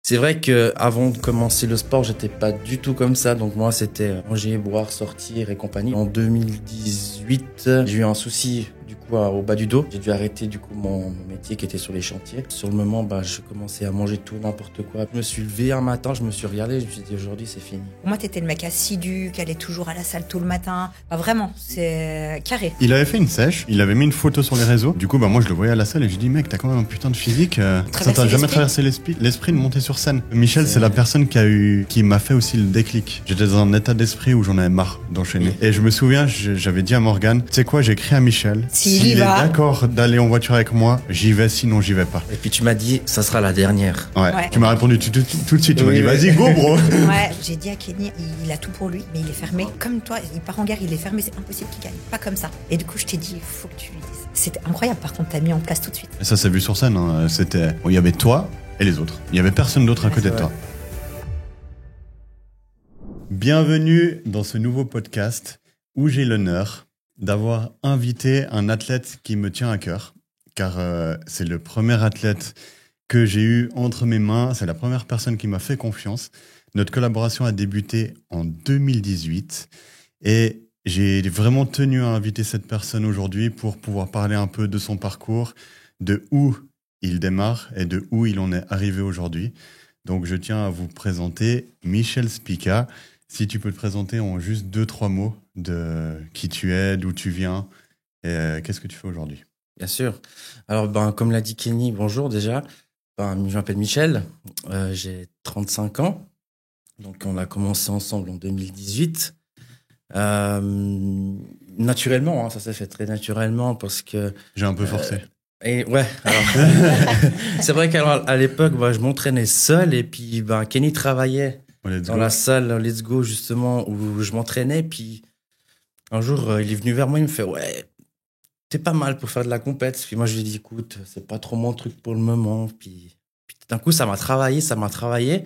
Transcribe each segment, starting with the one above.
C'est vrai que avant de commencer le sport, j'étais pas du tout comme ça. Donc moi, c'était manger, boire, sortir et compagnie. En 2018, j'ai eu un souci du coup au bas du dos. J'ai dû arrêter du coup mon métier qui était sur les chantiers. Sur le moment, je commençais à manger tout n'importe quoi. Je me suis levé un matin, je me suis regardé, je me suis dit aujourd'hui c'est fini. Pour moi, t'étais le mec assidu, qui allait toujours à la salle tôt le matin. Vraiment, c'est carré. Il avait fait une sèche, il avait mis une photo sur les réseaux. Du coup, moi je le voyais à la salle et je dis mec, t'as quand même un putain de physique. Ça t'a jamais traversé l'esprit de monter sur scène. Michel, c'est la personne qui m'a fait aussi le déclic. J'étais dans un état d'esprit où j'en avais marre d'enchaîner. Et je me souviens, j'avais dit à Morgane, tu sais quoi, j'ai écrit à Michel. S'il est d'accord d'aller en voiture avec moi, j'y vais, sinon j'y vais pas. Et puis tu m'as dit, ça sera la dernière. Ouais. Tu m'as répondu tout de suite. Tu m'as dit, vas-y, go, bro. Ouais, j'ai dit à Kenny, il a tout pour lui, mais il est fermé. Comme toi, il part en guerre, il est fermé, c'est impossible qu'il gagne. Pas comme ça. Et du coup, je t'ai dit, il faut que tu lui dises. C'était incroyable, par contre, t'as mis en place tout de suite. Et ça s'est vu sur scène, hein. Il y avait toi et les autres. Il y avait personne d'autre à côté de toi. Bienvenue dans ce nouveau podcast où j'ai l'honneur d'avoir invité un athlète qui me tient à cœur, car c'est le premier athlète que j'ai eu entre mes mains, c'est la première personne qui m'a fait confiance. Notre collaboration a débuté en 2018 et j'ai vraiment tenu à inviter cette personne aujourd'hui pour pouvoir parler un peu de son parcours, de où il démarre et de où il en est arrivé aujourd'hui. Donc je tiens à vous présenter Michel Spica. Si tu peux te présenter en juste 2-3 mots de qui tu es, d'où tu viens et qu'est-ce que tu fais aujourd'hui. Bien sûr. Alors, comme l'a dit Kenny, bonjour déjà. Je m'appelle Michel, j'ai 35 ans. Donc, on a commencé ensemble en 2018. Naturellement, ça s'est fait très naturellement parce que... J'ai un peu forcé. Et ouais, alors, c'est vrai qu'à l'époque, je m'entraînais seul et puis Kenny travaillait dans la salle Let's Go, justement, où je m'entraînais. Puis un jour, il est venu vers moi, il me fait « Ouais, t'es pas mal pour faire de la compète. » Puis moi, je lui ai dit « Écoute, c'est pas trop mon truc pour le moment. » Puis d'un coup, ça m'a travaillé.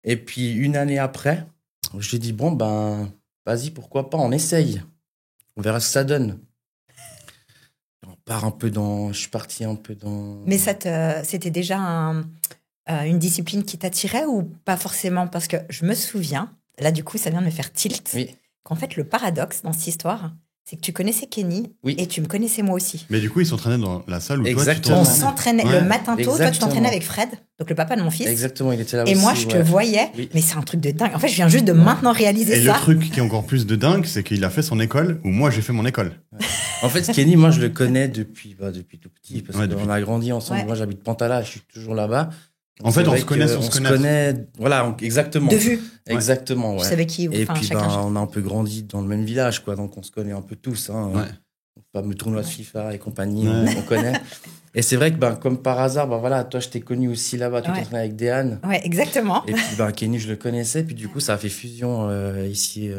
Et puis, une année après, je lui ai dit « Bon, vas-y, pourquoi pas, on essaye. On verra ce que ça donne. » Je suis parti un peu dans... Mais c'était déjà une discipline qui t'attirait ou pas forcément? Parce que je me souviens, là du coup ça vient de me faire tilt, qu'en fait le paradoxe dans cette histoire, c'est que tu connaissais Kenny et tu me connaissais moi aussi. Mais du coup, ils s'entraînaient dans la salle où Exactement. toi, tu t'entraînais. On s'entraînait le matin tôt. Toi, tu t'entraînais avec Fred, donc le papa de mon fils. Exactement, il était là et aussi. Et moi, je te voyais, mais c'est un truc de dingue. En fait, je viens juste de maintenant réaliser ça. Et le truc qui est encore plus de dingue, c'est qu'il a fait son école, ou moi, j'ai fait mon école. En fait, Kenny, moi, je le connais depuis tout petit, parce qu'on a grandi ensemble. Moi, j'habite Pantala, je suis toujours là-bas. En fait, on se connaît. Voilà, exactement. De vue. Exactement, ouais. Je savais qui. Et puis, on a un peu grandi dans le même village, quoi. Donc, on se connaît un peu tous. Hein. Ouais. Le fameux tournoi de FIFA et compagnie, on connaît. Et c'est vrai que, comme par hasard, toi, je t'ai connu aussi là-bas. Tu t'entraînais avec Déane. Ouais, exactement. Et puis, Kenny, je le connaissais. Puis, du coup, ça a fait fusion ici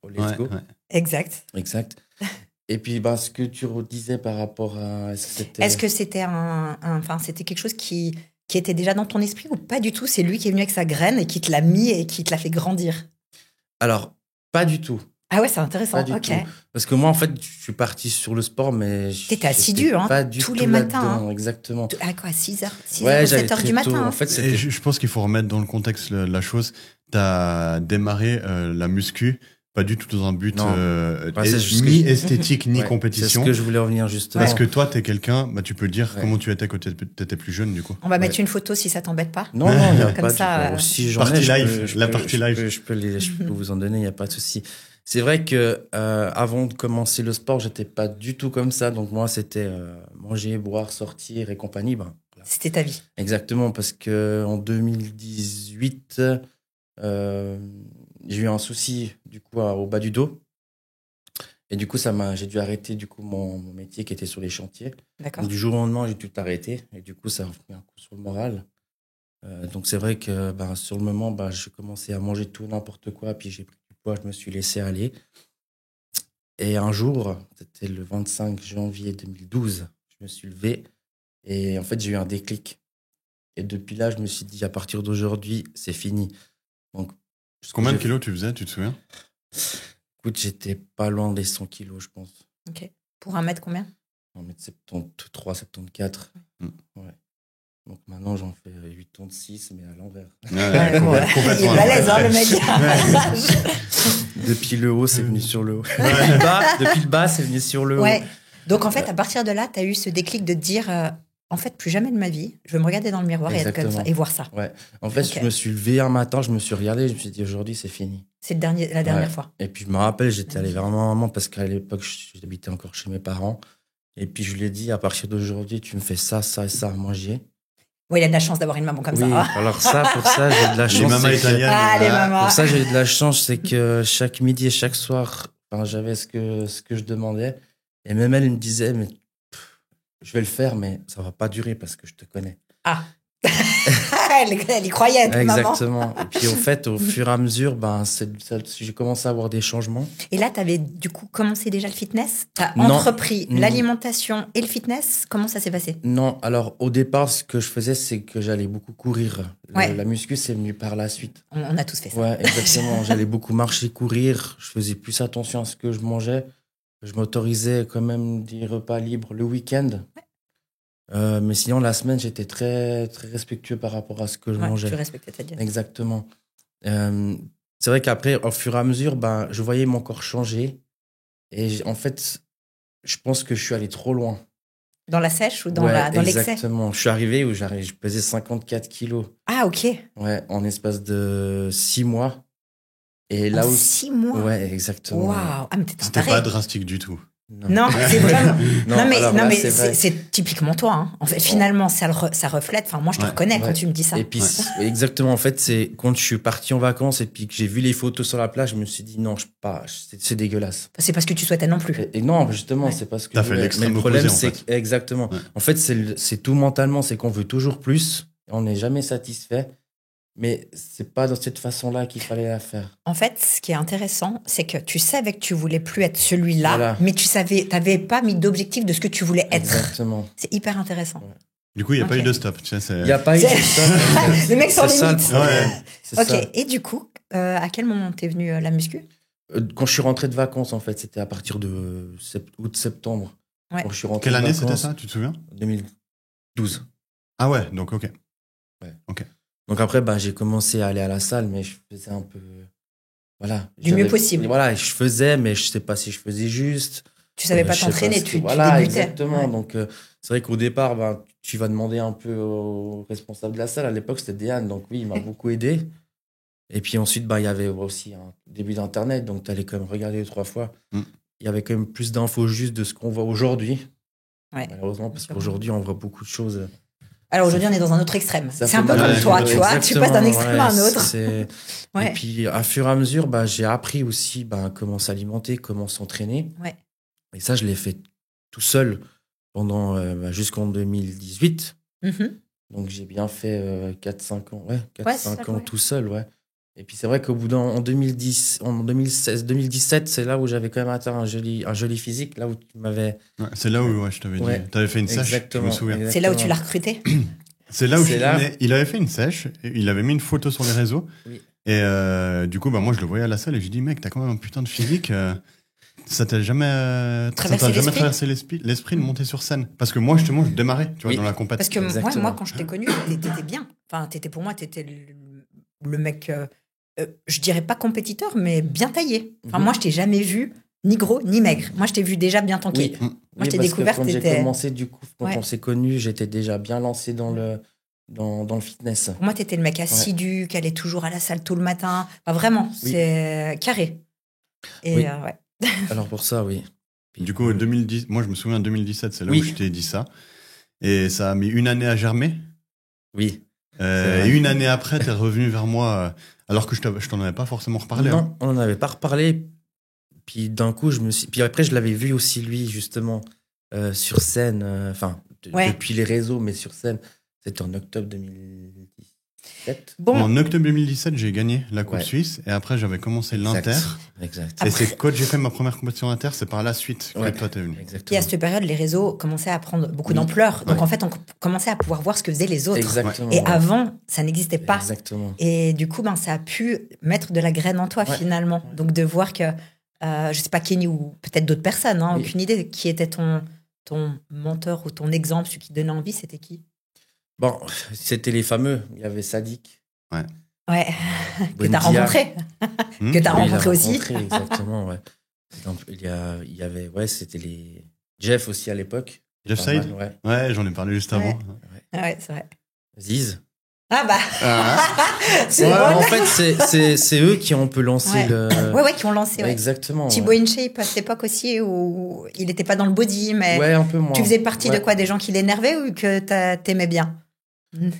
au Let's Go. Ouais. Exact. Et puis, ce que tu disais par rapport à... Est-ce que c'était c'était quelque chose qui était déjà dans ton esprit ou pas du tout? C'est lui qui est venu avec sa graine et qui te l'a mis et qui te l'a fait grandir? Alors, pas du tout. Ah ouais, c'est intéressant. Ok. Parce que moi, en fait, je suis parti sur le sport, mais... T'étais assidu, pas du tous tout les matins. Hein. Exactement. À quoi, 6h, 7h du matin En fait, et je pense qu'il faut remettre dans le contexte la chose. T'as démarré la muscu, pas du tout dans un but ni esthétique, ni compétition. C'est ce que je voulais revenir justement. Parce que toi, t'es quelqu'un, tu peux dire comment tu étais quand t'étais plus jeune, du coup. On va mettre une photo si ça t'embête pas. Non, il n'y a comme pas ça. Si j'en ai, la partie live. Je peux vous en donner, il n'y a pas de souci. C'est vrai que avant de commencer le sport, j'étais pas du tout comme ça. Donc moi, c'était manger, boire, sortir et compagnie. Voilà. C'était ta vie. Exactement, parce que en 2018, j'ai eu un souci du coup au bas du dos. Et du coup, j'ai dû arrêter du coup mon métier qui était sur les chantiers. D'accord. Donc, du jour au lendemain, j'ai tout arrêté. Et du coup, ça a fait un coup sur le moral. Donc c'est vrai que sur le moment, j'ai commencé à manger tout n'importe quoi. Puis j'ai pris du poids, je me suis laissé aller. Et un jour, c'était le 25 janvier 2012, je me suis levé. Et en fait, j'ai eu un déclic. Et depuis là, je me suis dit, à partir d'aujourd'hui, c'est fini. Donc, combien de kilos tu faisais, tu te souviens? Écoute, j'étais pas loin des 100 kilos, je pense. Ok. Pour 1 mètre combien? 1m73, 74. Ouais. Donc maintenant, j'en fais 8 tonnes 6, mais à l'envers. Il est balèze, le mec. Depuis le haut, c'est venu sur le haut. Depuis le bas, c'est venu sur le haut. Ouais. Donc en fait, à partir de là, tu as eu ce déclic de te dire, en fait, plus jamais de ma vie, je vais me regarder dans le miroir et être comme ça, et voir ça. Ouais. En fait, je me suis levé un matin, je me suis regardé, je me suis dit, aujourd'hui, c'est fini. C'est la dernière fois. Et puis je me rappelle, j'étais allé vers ma maman parce qu'à l'époque, j'habitais encore chez mes parents. Et puis je lui ai dit, à partir d'aujourd'hui, tu me fais ça, ça et ça à manger. Oui, il a de la chance d'avoir une maman comme ça. Alors pour ça, j'ai de la chance. Les mamans italiennes. Les mamans. Pour ça, j'ai de la chance, c'est que chaque midi et chaque soir, j'avais ce que je demandais. Et même elle me disait, mais je vais le faire, mais ça va pas durer parce que je te connais. Ah. Elle y croyait, maman. Exactement. Et puis, au fait, au fur et à mesure, j'ai commencé à avoir des changements. Et là, tu avais du coup commencé déjà le fitness? Tu as entrepris l'alimentation et le fitness? Comment ça s'est passé? Non, alors au départ, ce que je faisais, c'est que j'allais beaucoup courir. La muscu, c'est venu par la suite. On a tous fait ça. Ouais, exactement. J'allais beaucoup marcher, courir. Je faisais plus attention à ce que je mangeais. Je m'autorisais quand même des repas libres le week-end. Ouais. Mais sinon, la semaine, j'étais très, très respectueux par rapport à ce que je mangeais. Tu respectais ta diète. Exactement. C'est vrai qu'après, au fur et à mesure, je voyais mon corps changer. Et en fait, je pense que je suis allé trop loin. Dans la sèche ou dans l'excès? Exactement. Je suis arrivé où je pesais 54 kilos. Ah, ok. Ouais, en espace de 6 mois. Et là 6 mois? Ouais, exactement. Waouh. Ah, mais c'était pas drastique du tout. Non, c'est vraiment. non, mais c'est typiquement toi. Hein. En fait, finalement, ça reflète. Enfin, moi, je te reconnais quand tu me dis ça. Et puis, exactement. En fait, c'est quand je suis parti en vacances et puis que j'ai vu les photos sur la plage, je me suis dit non, c'est dégueulasse. C'est parce que tu souhaitais non plus. Et non, justement, c'est parce que. T'as fait l'extrême le problème, opposé, en fait. Exactement. Ouais. En fait, c'est tout mentalement, c'est qu'on veut toujours plus. On n'est jamais satisfait. Mais c'est pas de cette façon-là qu'il fallait la faire. En fait, ce qui est intéressant, c'est que tu savais que tu voulais plus être celui-là, mais t'avais pas mis d'objectif de ce que tu voulais être. Exactement. C'est hyper intéressant. Ouais. Du coup, il n'y a pas eu de stop. Il n'y a pas eu de stop. Le mec sans limite. Ok. Ça. Et du coup, à quel moment t'es venu la muscu? Quand je suis rentré de vacances, en fait, c'était à partir de août-septembre. Ouais. Quand je suis rentré Quelle année c'était ça? Tu te souviens? 2012. Ah ouais, donc ok. Ouais. Ok. Donc après, j'ai commencé à aller à la salle, mais je faisais un peu... Voilà. Du mieux possible. Voilà, je faisais, mais je ne sais pas si je faisais juste. Tu ne savais pas t'entraîner, tu débutais. Exactement. Ouais. Donc, c'est vrai qu'au départ, tu vas demander un peu au responsable de la salle. À l'époque, c'était Diane, donc oui, il m'a beaucoup aidé. Et puis ensuite, il y avait aussi un début d'Internet, donc tu allais quand même regarder 2-3 fois. Il y avait quand même plus d'infos juste de ce qu'on voit aujourd'hui. Ouais. Malheureusement, parce qu'aujourd'hui, on voit beaucoup de choses... Alors aujourd'hui, on est dans un autre extrême. C'est un peu comme toi, tu vois. Tu passes d'un extrême à un autre. Et puis, à fur et à mesure, j'ai appris aussi comment s'alimenter, comment s'entraîner. Ouais. Et ça, je l'ai fait tout seul pendant jusqu'en 2018. Donc, j'ai bien fait 4-5 ans. 4-5 ans tout seul, ouais. Et puis, c'est vrai qu'au bout en 2017, c'est là où j'avais quand même atteint un joli physique, là où tu m'avais... Ouais, c'est là où je t'avais dit. Tu avais fait une sèche, je me souviens. C'est là où tu l'as recruté? C'est là où il avait fait une sèche, il avait mis une photo sur les réseaux. Oui. Et du coup, moi, je le voyais à la salle et j'ai dit, mec, t'as quand même un putain de physique. Ça t'a jamais traversé l'esprit de monter sur scène? Parce que moi, justement, je démarrais, tu vois, dans la compétition. Parce que moi, quand je t'ai connu, t'étais bien. Enfin, pour moi, t'étais le mec... je dirais pas compétiteur, mais bien taillé. Enfin, moi, je t'ai jamais vu ni gros ni maigre. Moi, je t'ai vu déjà bien tanké. Oui. Moi, je t'ai découvert. Quand j'ai commencé, du coup, quand on s'est connus, j'étais déjà bien lancé dans le fitness. Pour moi, t'étais le mec assidu, qui allait toujours à la salle tout le matin. Enfin, vraiment, c'est carré. Et Alors pour ça, oui. Du coup, 2010, moi, je me souviens, 2017, c'est là où je t'ai dit ça. Et ça a mis une année à germer. Oui. Et une année après, t'es revenu vers moi, alors que je t'en avais pas forcément reparlé. Non, on n'en avait pas reparlé. Puis d'un coup, puis après, je l'avais vu aussi, lui, justement, sur scène, depuis les réseaux, mais sur scène. C'était en octobre 2017. En octobre 2017, j'ai gagné la Coupe Suisse. Et après, j'avais commencé l'Inter. Exact. Et c'est quand j'ai fait ma première compétition Inter, c'est par la suite que toi, t'es venu. Exactement. Et à cette période, les réseaux commençaient à prendre beaucoup d'ampleur. Donc, en fait, on commençait à pouvoir voir ce que faisaient les autres. Exactement. Et avant, ça n'existait pas. Exactement. Et du coup, ça a pu mettre de la graine en toi, finalement. Donc, de voir que, je sais pas, Kenny ou peut-être d'autres personnes, aucune idée, qui était ton mentor ou ton exemple, celui qui donnait envie, c'était qui? Bon, c'était les fameux. Il y avait Sadik. Ouais. Que t'as rencontré. Que t'as rencontré aussi. Exactement, ouais. Donc, il y avait, c'était les Jeff aussi à l'époque. Jeff Said. Ouais, j'en ai parlé juste avant. Ouais, c'est vrai. Ziz. Ah bah. C'est en fait, c'est eux qui ont un peu lancé le. Ouais, qui ont lancé. Ouais. Exactement. Thibaut InShape à cette époque aussi où il n'était pas dans le body, mais. Ouais, un peu moins. Tu faisais partie de quoi, des gens qui l'énervaient ou que t'aimais bien?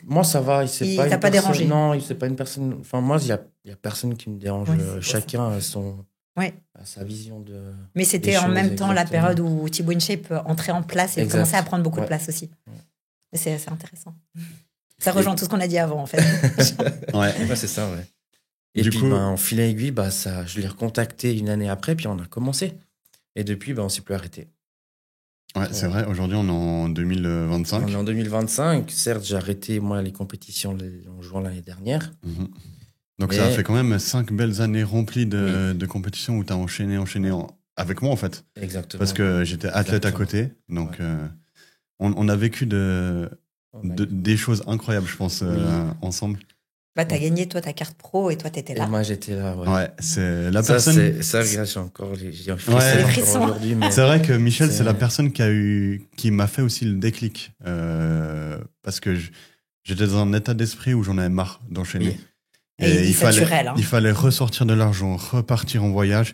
Moi, ça va. Il t'a pas dérangé? Non, c'est pas une personne. Enfin, moi, il y a personne qui me dérange. Chacun a sa vision de. Mais c'était en même temps la période où Thibaut InShape entrait en place et commençait à prendre beaucoup de place aussi. C'est assez intéressant. Ça rejoint tout ce qu'on a dit avant, en fait. C'est ça, ouais. Et puis, en fil à aiguille, je l'ai recontacté une année après, puis on a commencé. Et depuis, on s'est plus arrêté. Ouais, c'est vrai. Aujourd'hui, on est en 2025. On est en 2025. Certes, j'ai arrêté, moi, les compétitions en juin l'année dernière. Donc, ça a fait quand même 5 belles années remplies de compétitions où tu as enchaîné avec moi, en fait. Exactement. Parce que j'étais athlète à côté. Donc, on a vécu des choses incroyables, je pense, ensemble. T'as gagné, toi, ta carte pro et toi, t'étais là. Et moi, j'étais là, ouais. C'est la personne. Ça, j'ai encore les frissons aujourd'hui. Mais... C'est vrai que Michel, c'est la personne qui m'a fait aussi le déclic. Parce que j'étais dans un état d'esprit où j'en avais marre d'enchaîner. Et il fallait ressortir de l'argent, repartir en voyage.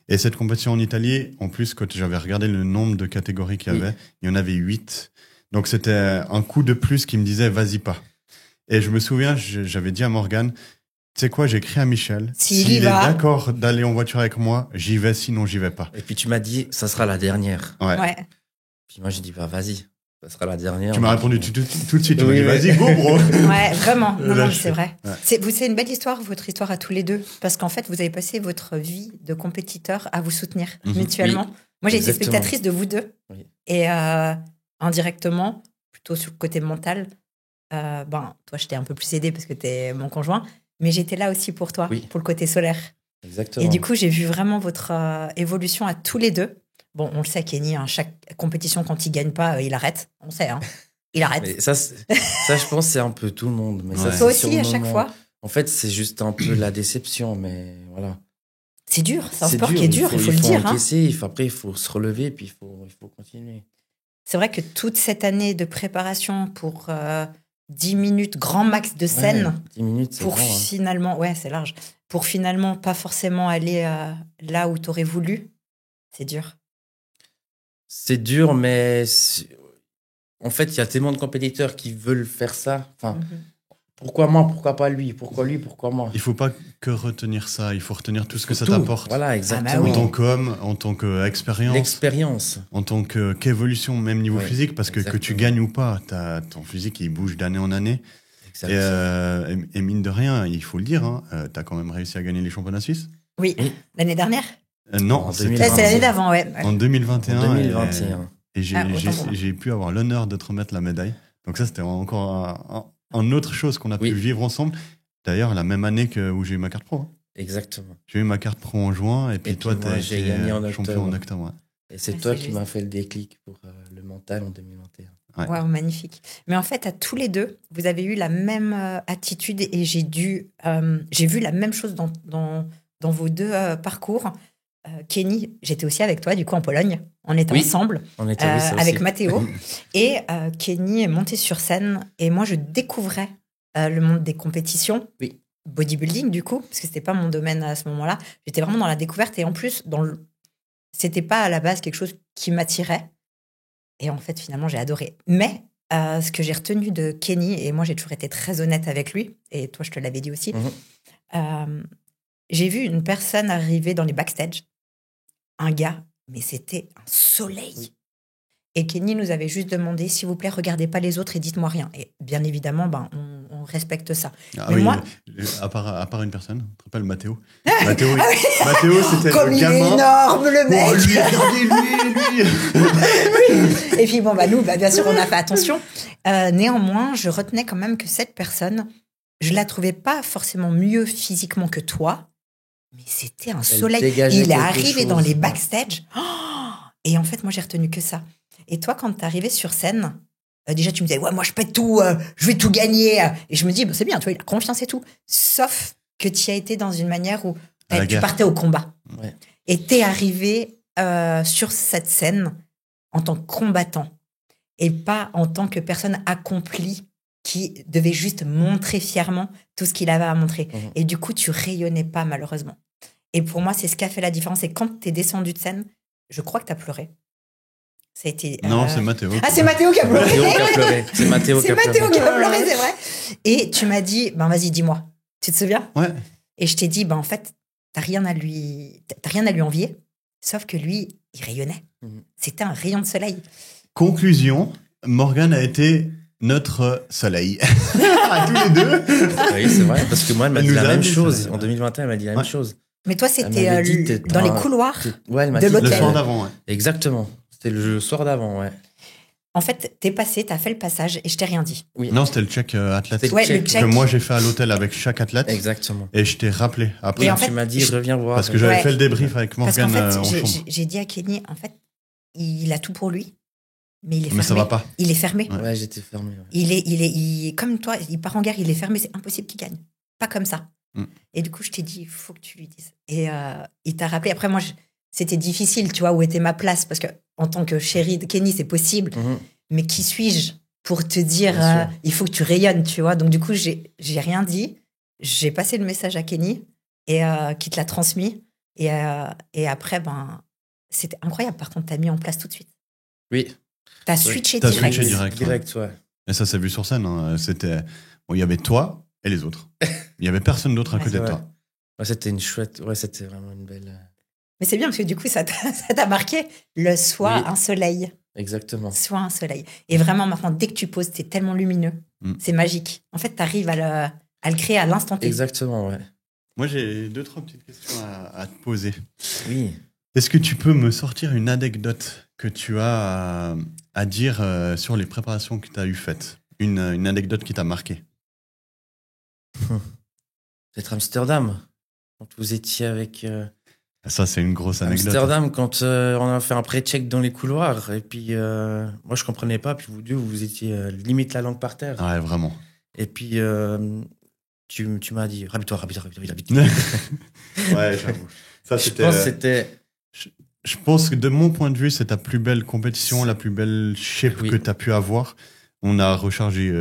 Et cette compétition en Italie, en plus, quand j'avais regardé le nombre de catégories qu'il y avait, il y en avait 8. Donc, c'était un coup de plus qui me disait, vas-y pas. Et je me souviens, j'avais dit à Morgane, tu sais quoi, j'ai écrit à Michel. S'il est d'accord d'aller en voiture avec moi, j'y vais, sinon j'y vais pas. Et puis tu m'as dit, ça sera la dernière. Ouais. Puis moi, j'ai dit, vas-y, ça sera la dernière. Tu m'as répondu tout de suite. Tu m'as dit, vas-y, go, bro. Ouais, vraiment. Non, c'est vrai. Ouais. C'est une belle histoire, votre histoire à tous les deux. Parce qu'en fait, vous avez passé votre vie de compétiteur à vous soutenir mutuellement. Oui, moi, j'ai été spectatrice de vous deux. Oui. Et indirectement, plutôt sur le côté mental, toi, je t'ai un peu plus aidé parce que t'es mon conjoint, mais j'étais là aussi pour toi, pour le côté solaire. Exactement. Et du coup, j'ai vu vraiment votre évolution à tous les deux. Bon, on le sait, Kenny, chaque compétition, quand il gagne pas, il arrête. On sait, il arrête. Mais ça, je pense, c'est un peu tout le monde. Mais ça, toi aussi, à chaque fois. En fait, c'est juste un peu la déception, mais voilà. C'est dur, c'est un sport qui est dur, il faut le dire. Il faut encaisser, après, il faut se relever, puis il faut continuer. C'est vrai que toute cette année de préparation pour 10 minutes, grand max de scène, 10 minutes, c'est pour grand, finalement, c'est large, pour finalement pas forcément aller là où t'aurais voulu, c'est dur. C'est dur, mais en fait, il y a tellement de compétiteurs qui veulent faire ça. Enfin, pourquoi moi, pourquoi pas lui? Pourquoi lui, pourquoi moi? Il faut pas que retenir ça, il faut retenir tout ce que ça t'apporte. Voilà, exactement. En tant qu'homme, en tant qu'expérience. L'expérience. En tant qu'évolution, même niveau physique, parce que tu gagnes ou pas, ton physique, il bouge d'année en année. Et mine de rien, il faut le dire, tu as quand même réussi à gagner les championnats suisses. Oui, l'année dernière. Non, c'est l'année d'avant, En 2021. 2021. Et j'ai pu avoir l'honneur de te remettre la médaille. Donc ça, c'était encore une autre chose qu'on a pu vivre ensemble. D'ailleurs, la même année où j'ai eu ma carte pro. Exactement. J'ai eu ma carte pro en juin et puis toi, tu as été gagné en champion en octobre. Et c'est toi qui m'as fait le déclic pour le mental en 2021. Ouais, magnifique. Mais en fait, à tous les deux, vous avez eu la même attitude et j'ai vu la même chose dans vos deux parcours. Kenny, j'étais aussi avec toi, du coup, en Pologne. On était ensemble, avec Mathéo. Et Kenny est monté sur scène. Et moi, je découvrais le monde des compétitions. Oui. Bodybuilding, du coup, parce que c'était pas mon domaine à ce moment-là. J'étais vraiment dans la découverte. Et en plus, c'était pas à la base quelque chose qui m'attirait. Et en fait, finalement, j'ai adoré. Mais ce que j'ai retenu de Kenny, et moi, j'ai toujours été très honnête avec lui, et toi, je te l'avais dit aussi, j'ai vu une personne arriver dans les backstage, un gars, mais c'était un soleil. Oui. Et Kenny nous avait juste demandé, s'il vous plaît, regardez pas les autres et dites-moi rien. Et bien évidemment, on respecte ça. Mais moi, à part une personne, tu te rappelles Mathéo. Mathéo, c'était comme le il gamin. Est énorme, le mec. Oh, lui. Oui. Et puis nous, bien sûr, on a fait attention. Néanmoins, je retenais quand même que cette personne, je la trouvais pas forcément mieux physiquement que toi, mais c'était un soleil. Il est arrivé dans les backstage. Oh, et en fait, moi, j'ai retenu que ça. Et toi, quand t'es arrivé sur scène, déjà, tu me disais, ouais, moi, je pète tout, je vais tout gagner. Et je me dis, c'est bien, tu vois, il a confiance et tout. Sauf que tu as été dans une manière où tu partais au combat. Ouais. Et tu es arrivé sur cette scène en tant que combattant et pas en tant que personne accomplie qui devait juste montrer fièrement tout ce qu'il avait à montrer. Et du coup, tu rayonnais pas, malheureusement. Et pour moi, c'est ce qui a fait la différence. Et quand tu es descendu de scène, je crois que tu as pleuré. Ça a été, non, c'est Mathéo. Ah, c'est Mathéo qui a pleuré. C'est Mathéo qui a pleuré, c'est vrai. Et tu m'as dit, vas-y, dis-moi. Tu te souviens? Ouais. Et je t'ai dit, en fait, t'as rien à lui envier. Sauf que lui, il rayonnait. C'était un rayon de soleil. Conclusion, Morgane a été notre soleil. À tous les deux. Oui, c'est vrai. Parce que moi, elle m'a dit la même chose. En 2021, elle m'a dit la même chose. Mais toi, c'était dans les couloirs de l'hôtel. Le soir d'avant, ouais. Exactement. C'était le soir d'avant, ouais. En fait, t'es passé, t'as fait le passage et je t'ai rien dit. Oui. Non, c'était le check athlète. Ouais, le check que moi j'ai fait à l'hôtel avec chaque athlète. Exactement. Et je t'ai rappelé après. Et en fait, tu m'as dit, reviens voir. Parce que j'avais fait le débrief avec Morgane en chambre. J'ai dit à Kenny, en fait, il a tout pour lui, mais il est fermé. Mais ça va pas. Il est fermé. Ouais, j'étais fermé. Ouais. Il est comme toi, il part en guerre, il est fermé, c'est impossible qu'il gagne. Pas comme ça. Et du coup, je t'ai dit, il faut que tu lui dises. Et il t'a rappelé. Après, moi, c'était difficile, tu vois, où était ma place, parce que en tant que chérie de Kenny, c'est possible. Mais qui suis-je pour te dire, il faut que tu rayonnes, tu vois. Donc, du coup, j'ai rien dit. J'ai passé le message à Kenny et qui te l'a transmis. Et après, c'était incroyable. Par contre, t'as mis en place tout de suite. Oui. T'as switché direct. Direct, ouais. Et ça s'est vu sur scène. Hein. C'était, il y avait toi et les autres. Il y avait personne d'autre à côté de toi. Ouais, c'était une chouette. Ouais, c'était vraiment une belle. Mais c'est bien parce que du coup, ça t'a marqué le soir, un soleil. Exactement. Soit un soleil. Et vraiment, maintenant, dès que tu poses, t'es tellement lumineux. C'est magique. En fait, t'arrives à le créer à l'instant T. Exactement, ouais. Moi, j'ai 2-3 petites questions à te poser. Oui. Est-ce que tu peux me sortir une anecdote que tu as à dire sur les préparations que tu as faites? Une anecdote qui t'a marqué? Peut-être Amsterdam. Quand vous étiez avec... Ça, c'est une grosse anecdote. Amsterdam, quand on a fait un pré-check dans les couloirs. Et puis, moi, je comprenais pas. Puis vous deux, vous étiez limite la langue par terre. Ouais, vraiment. Et puis, tu m'as dit, rabis-toi. Ouais, j'avoue. Ça, je pense que de mon point de vue, c'est ta plus belle compétition, la plus belle shape que tu as pu avoir. On a rechargé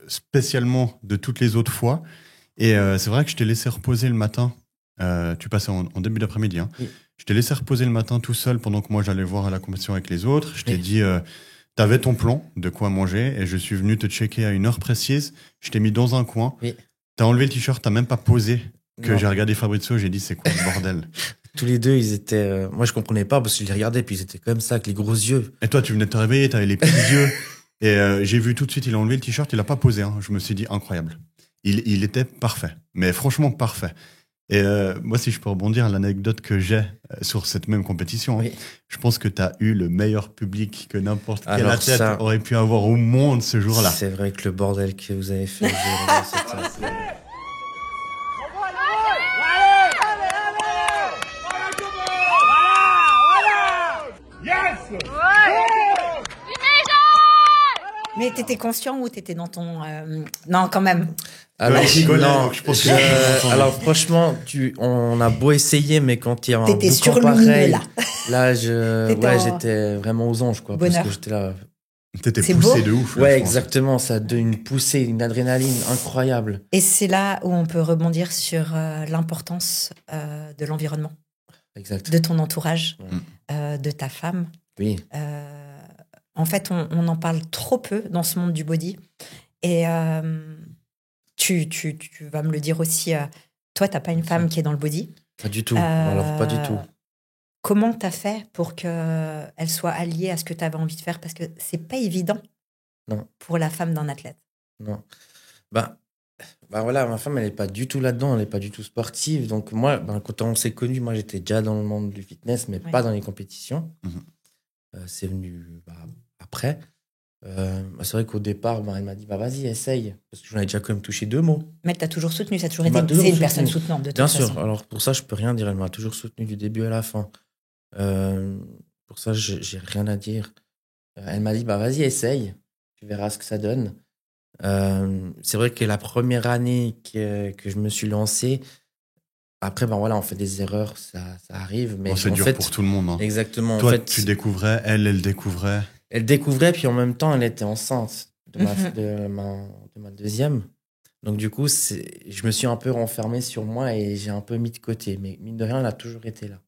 spécialement de toutes les autres fois. Et c'est vrai que je t'ai laissé reposer le matin. Tu passais en début d'après-midi. Hein. Oui. Je t'ai laissé reposer le matin tout seul pendant que moi j'allais voir la compétition avec les autres. Je t'ai dit, t'avais ton plan de quoi manger et je suis venu te checker à une heure précise. Je t'ai mis dans un coin. Oui. T'as enlevé le t-shirt, t'as même pas posé. Que j'ai regardé Fabrizio, j'ai dit, c'est quoi ce bordel? Tous les deux, ils étaient... moi, je comprenais pas parce que je les regardais, puis ils étaient comme ça, avec les gros yeux. Et toi, tu venais de te réveiller, t'avais les petits yeux. Et j'ai vu tout de suite, il a enlevé le t-shirt, il a pas posé. Hein. Je me suis dit, incroyable. Il était parfait. Mais franchement, parfait. Et moi, si je peux rebondir à l'anecdote que j'ai sur cette même compétition, oui. Je pense que tu as eu le meilleur public que n'importe quel athlète aurait pu avoir au monde ce jour-là. C'est vrai que le bordel que vous avez fait, c'était... Mais t'étais conscient ou t'étais dans ton... Non, quand même. Alors, non, je pense que... alors franchement, on a beau essayer, mais quand il y a un boucan pareil, là, j'étais vraiment aux anges, quoi. Bonheur. Parce que j'étais là... T'étais poussé de ouf. Ouais, exactement. Ça a une poussée, une adrénaline incroyable. Et c'est là où on peut rebondir sur l'importance de l'environnement. Exact. De ton entourage, de ta femme. Oui. En fait, on en parle trop peu dans ce monde du body. Et tu vas me le dire aussi, toi, tu n'as pas une femme qui est dans le body. Pas du tout. Alors, pas du tout. Comment tu as fait pour qu'elle soit alliée à ce que tu avais envie de faire? Parce que c'est pas évident pour la femme d'un athlète. Non. Bah voilà, ma femme, elle n'est pas du tout là-dedans, elle n'est pas du tout sportive. Donc moi, quand on s'est connus, moi, j'étais déjà dans le monde du fitness, mais pas dans les compétitions. C'est venu après. C'est vrai qu'au départ, elle m'a dit, vas-y, essaye. Parce que j'en ai déjà quand même touché 2 mots. Mais elle t'a toujours soutenu, ça a toujours été une personne soutenante de toute façon. Bien sûr, alors pour ça, je peux rien dire. Elle m'a toujours soutenu du début à la fin. Pour ça, j'ai rien à dire. Elle m'a dit, vas-y, essaye. tu verras ce que ça donne. C'est vrai que la première année que je me suis lancé, après, on fait des erreurs, ça arrive. Mais c'est dur pour tout le monde. Hein. Exactement. Toi, tu découvrais, elle découvrait. Elle découvrait, puis en même temps, elle était enceinte de ma deuxième. Donc, du coup, je me suis un peu renfermé sur moi et j'ai un peu mis de côté. Mais mine de rien, elle a toujours été là.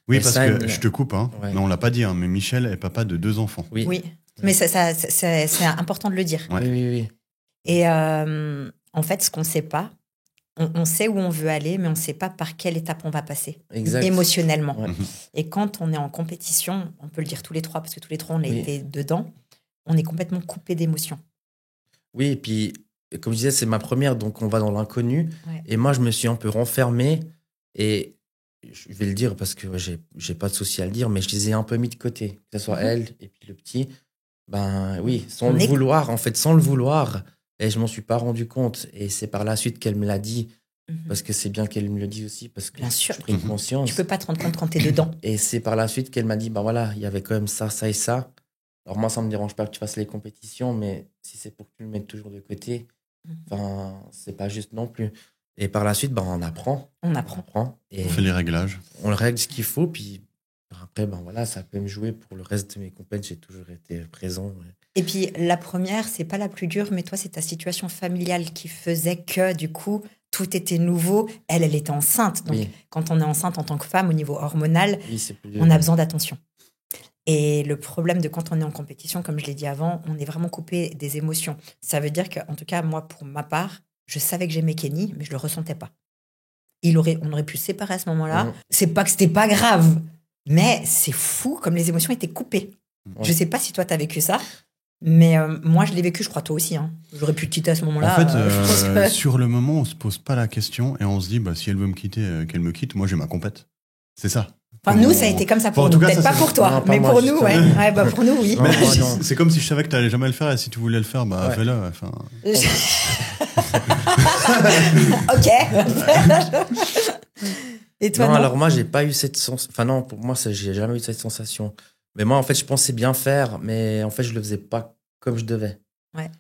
Oui, parce que je te coupe, hein, mais on l'a pas dit, hein, mais Michel est papa de 2 enfants. Oui. Mais c'est important de le dire. Ouais. Oui. Et en fait, ce qu'on ne sait pas, on sait où on veut aller, mais on ne sait pas par quelle étape on va passer, émotionnellement. Ouais. Et quand on est en compétition, on peut le dire tous les trois, parce que tous les trois, on a été dedans, on est complètement coupé d'émotions. Oui, et puis, comme je disais, c'est ma première, donc on va dans l'inconnu. Ouais. Et moi, je me suis un peu renfermé, et je vais le dire parce que j'ai pas de souci à le dire, mais je les ai un peu mis de côté, que ce soit elle et puis le petit. Sans le vouloir, et je m'en suis pas rendu compte. Et c'est par la suite qu'elle me l'a dit, parce que c'est bien qu'elle me le dise aussi, parce que j'ai pris conscience. Tu peux pas te rendre compte quand t'es dedans. Et c'est par la suite qu'elle m'a dit, il y avait quand même ça, ça et ça. Alors moi, ça me dérange pas que tu fasses les compétitions, mais si c'est pour que tu le mettes toujours de côté, c'est pas juste non plus. Et par la suite, on apprend. Et on fait les réglages. On règle ce qu'il faut, puis après, ça peut me jouer pour le reste de mes compétitions. J'ai toujours été présent. Ouais. Et puis, la première, c'est pas la plus dure, mais toi, c'est ta situation familiale qui faisait que, du coup, tout était nouveau. Elle était enceinte. Donc, quand on est enceinte en tant que femme, au niveau hormonal, on a besoin d'attention. Et le problème de quand on est en compétition, comme je l'ai dit avant, on est vraiment coupé des émotions. Ça veut dire qu'en tout cas, moi, pour ma part, je savais que j'aimais Kenny, mais je le ressentais pas. On aurait pu se séparer à ce moment-là. C'est pas que c'était pas grave, mais c'est fou comme les émotions étaient coupées. Je sais pas si toi, t'as vécu ça. Mais moi, je l'ai vécu, je crois toi aussi. Hein. j'aurais pu te quitter à ce moment-là. En fait, sur le moment, on se pose pas la question et on se dit, si elle veut me quitter, qu'elle me quitte. Moi, j'ai ma compète. C'est ça. Enfin, nous, ça a été comme ça pour nous. Peut-être pas pour toi, mais pour nous, ouais. Pour nous, oui. C'est comme si je savais que t'allais jamais le faire et si tu voulais le faire, fais-le. Enfin... Ok. Et toi, non, alors moi, j'ai pas eu cette sensation. Enfin, non, pour moi, j'ai jamais eu cette sensation. Mais moi, en fait, je pensais bien faire, mais en fait, je le faisais pas comme je devais. Ouais.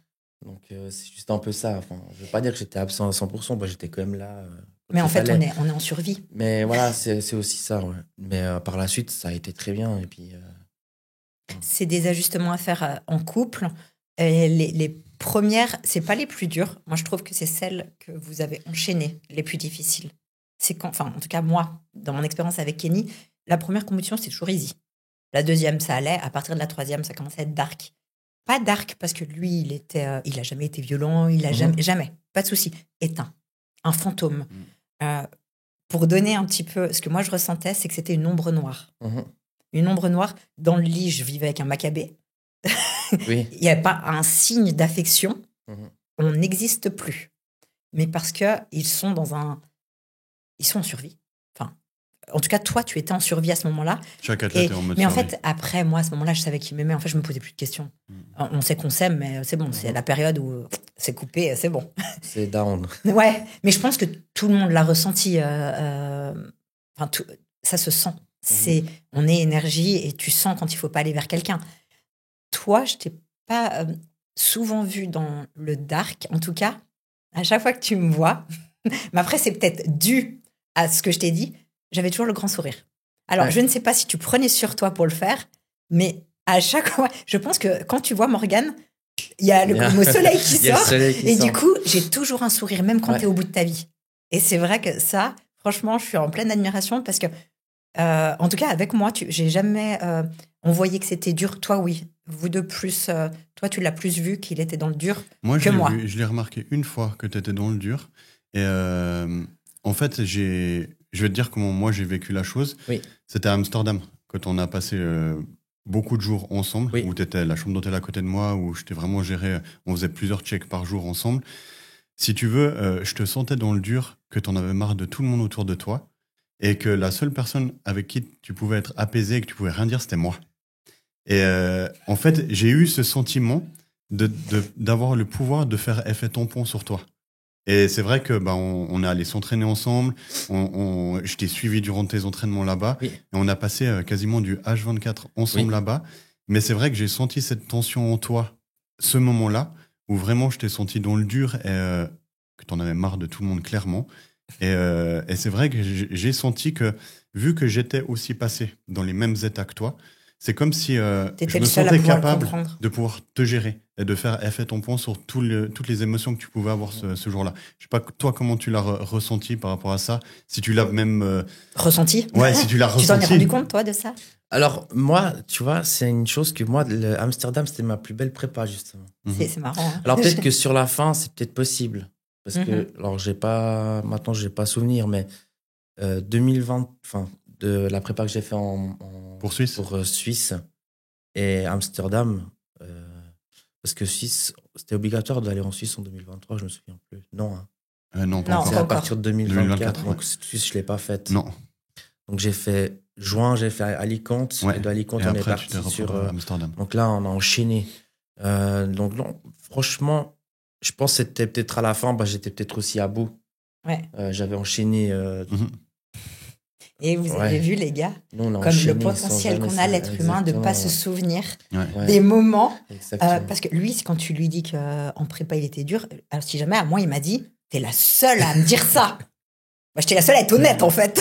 Donc, c'est juste un peu ça. Enfin, je veux pas dire que j'étais absent à 100%. J'étais quand même là. Mais en fait, on est en survie. Mais voilà, c'est aussi ça. Ouais. Mais par la suite, ça a été très bien. Et puis, c'est des ajustements à faire en couple. Les premières, c'est pas les plus dures. Moi, je trouve que c'est celles que vous avez enchaînées, les plus difficiles. C'est quand, en tout cas, moi, dans mon expérience avec Kenny, la première compétition, c'était toujours easy. La deuxième, ça allait. À partir de la troisième, ça commençait à être dark. Pas dark parce que lui, il a jamais été violent, il a jamais, pas de souci. Éteint, un fantôme. Pour donner un petit peu, ce que moi je ressentais, c'est que c'était une ombre noire. Une ombre noire. Dans le lit, je vivais avec un macabé. Oui. Il n'y avait pas un signe d'affection. On n'existe plus. Mais parce qu'ils sont ils sont en survie. En tout cas, toi, tu étais en survie à ce moment-là. Chaque athlète est en mode mais en survie. fait, après, moi, à ce moment-là, je savais qu'il m'aimait. En fait, je me posais plus de questions. On sait qu'on s'aime, mais c'est bon. C'est la période où c'est coupé, c'est bon. C'est down. Ouais, mais je pense que tout le monde l'a ressenti. Ça se sent. On est énergie et tu sens quand il faut pas aller vers quelqu'un. Toi, je t'ai pas souvent vu dans le dark. En tout cas, à chaque fois que tu me vois, mais après, c'est peut-être dû à ce que je t'ai dit. J'avais toujours le grand sourire. Alors, je ne sais pas si tu prenais sur toi pour le faire, mais à chaque fois, je pense que quand tu vois Morgane, il y a le soleil qui sort. Et du coup, j'ai toujours un sourire, même quand tu es au bout de ta vie. Et c'est vrai que ça, franchement, je suis en pleine admiration parce que, en tout cas, avec moi, j'ai jamais... on voyait que c'était dur. Toi, oui. Vous deux plus... toi, tu l'as plus vu qu'il était dans le dur que moi. Je l'ai remarqué une fois que tu étais dans le dur. Et en fait, je vais te dire comment moi j'ai vécu la chose. Oui. C'était à Amsterdam, quand on a passé beaucoup de jours ensemble, où tu étais la chambre d'hôtel à côté de moi, où je t'ai vraiment géré, on faisait plusieurs checks par jour ensemble. Si tu veux, je te sentais dans le dur, que tu en avais marre de tout le monde autour de toi, et que la seule personne avec qui tu pouvais être apaisé et que tu pouvais rien dire, c'était moi. Et en fait, j'ai eu ce sentiment d'avoir le pouvoir de faire effet tampon sur toi. Et c'est vrai que on est allé s'entraîner ensemble. Je t'ai suivi durant tes entraînements là-bas. Oui. Et on a passé quasiment du H24 ensemble là-bas. Mais c'est vrai que j'ai senti cette tension en toi ce moment-là où vraiment je t'ai senti dans le dur et que t'en avais marre de tout le monde, clairement. Et c'est vrai que j'ai senti que, vu que j'étais aussi passé dans les mêmes états que toi, c'est comme si je me sentais capable de pouvoir te gérer et de faire effet tampon sur toutes les émotions que tu pouvais avoir ce jour-là. Je sais pas, toi, comment tu l'as ressenti par rapport à ça? Si tu l'as même... Ressenti? Ouais, si tu l'as ressenti. Tu t'en es rendu compte, toi, de ça? Alors, moi, tu vois, c'est une chose que moi, Amsterdam, c'était ma plus belle prépa, justement. C'est marrant. Hein. Alors, peut-être que sur la fin, c'est peut-être possible. Parce que, alors, maintenant, j'ai pas souvenir, mais 2020, enfin, de la prépa que j'ai fait pour Suisse. Pour Suisse et Amsterdam, parce que Suisse, c'était obligatoire d'aller en Suisse en 2023, je me souviens plus. Non, hein. Non, pas encore. C'est à partir de 2024, donc Suisse, je l'ai pas faite. Non. Donc j'ai fait juin, j'ai fait Alicante, et d'Alicante, on est parti sur Amsterdam. Donc là, on a enchaîné. Donc non, franchement, je pense que c'était peut-être à la fin, j'étais peut-être aussi à bout. Ouais. J'avais enchaîné. Et vous avez vu, les gars, comme le potentiel qu'on a, l'être humain, de ne pas se souvenir des moments. Parce que lui, quand tu lui dis qu'en prépa, il était dur, alors si jamais, à moi, il m'a dit, t'es la seule à me dire ça. Moi, j'étais la seule à être honnête, en fait.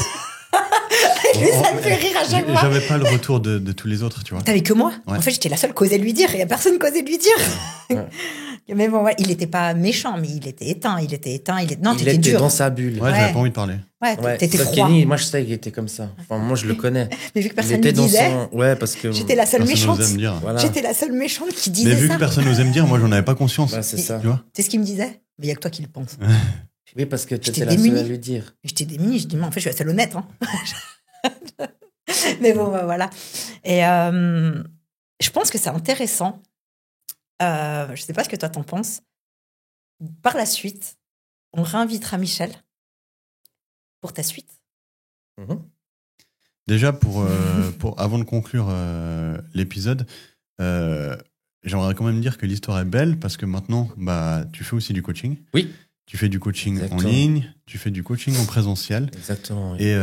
Lui, ça me fait rire à chaque fois. J'avais pas le retour de tous les autres, tu vois. T'avais que moi. En fait, j'étais la seule qu'osait lui dire. Il n'y a personne qu'osait lui dire. Mais bon, il n'était pas méchant, mais il était éteint. Non, t'étais dur. Il était dans sa bulle. Ouais, j'avais pas envie de parler. Ouais, t'étais froid. Kenny, moi, je sais qu'il était comme ça. Enfin, moi, je le connais. Mais vu que personne ne disait, parce que j'étais la seule méchante. Voilà. J'étais la seule méchante qui disait ça. Mais vu que personne n'osait me dire, moi, j'en avais pas conscience. C'est ça. Tu vois, c'est ce qu'il me disait. Mais il n'y a que toi qui le pense. Oui, parce que tu étais la seule à lui dire. J'étais démunie. Je dis, mais en fait, je suis la seule honnête. Hein. Mais bon, voilà. Et je pense que c'est intéressant. Je ne sais pas ce que toi t'en penses. Par la suite, on réinvitera Michel pour ta suite. Déjà, avant de conclure l'épisode, j'aimerais quand même dire que l'histoire est belle parce que maintenant, tu fais aussi du coaching. Oui. Tu fais du coaching en ligne, tu fais du coaching en présentiel. Exactement. Oui. Et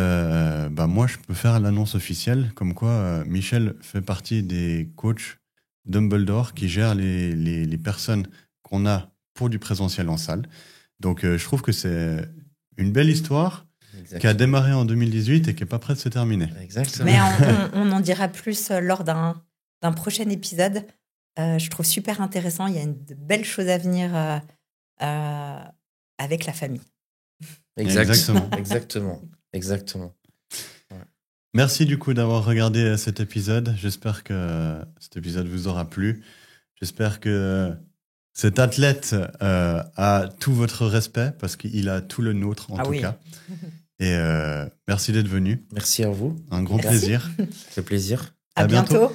moi, je peux faire l'annonce officielle comme quoi Michel fait partie des coachs Dumbledore qui gèrent les personnes qu'on a pour du présentiel en salle. Donc, je trouve que c'est une belle histoire qui a démarré en 2018 et qui n'est pas prête de se terminer. Exactement. Mais on en dira plus lors d'un prochain épisode. Je trouve super intéressant. Il y a de belles choses à venir avec la famille. Exactement. Exactement. Ouais. Merci du coup d'avoir regardé cet épisode. J'espère que cet épisode vous aura plu. J'espère que cet athlète a tout votre respect parce qu'il a tout le nôtre en tout cas. Et merci d'être venu. Merci à vous. Un grand plaisir. C'est plaisir. À bientôt.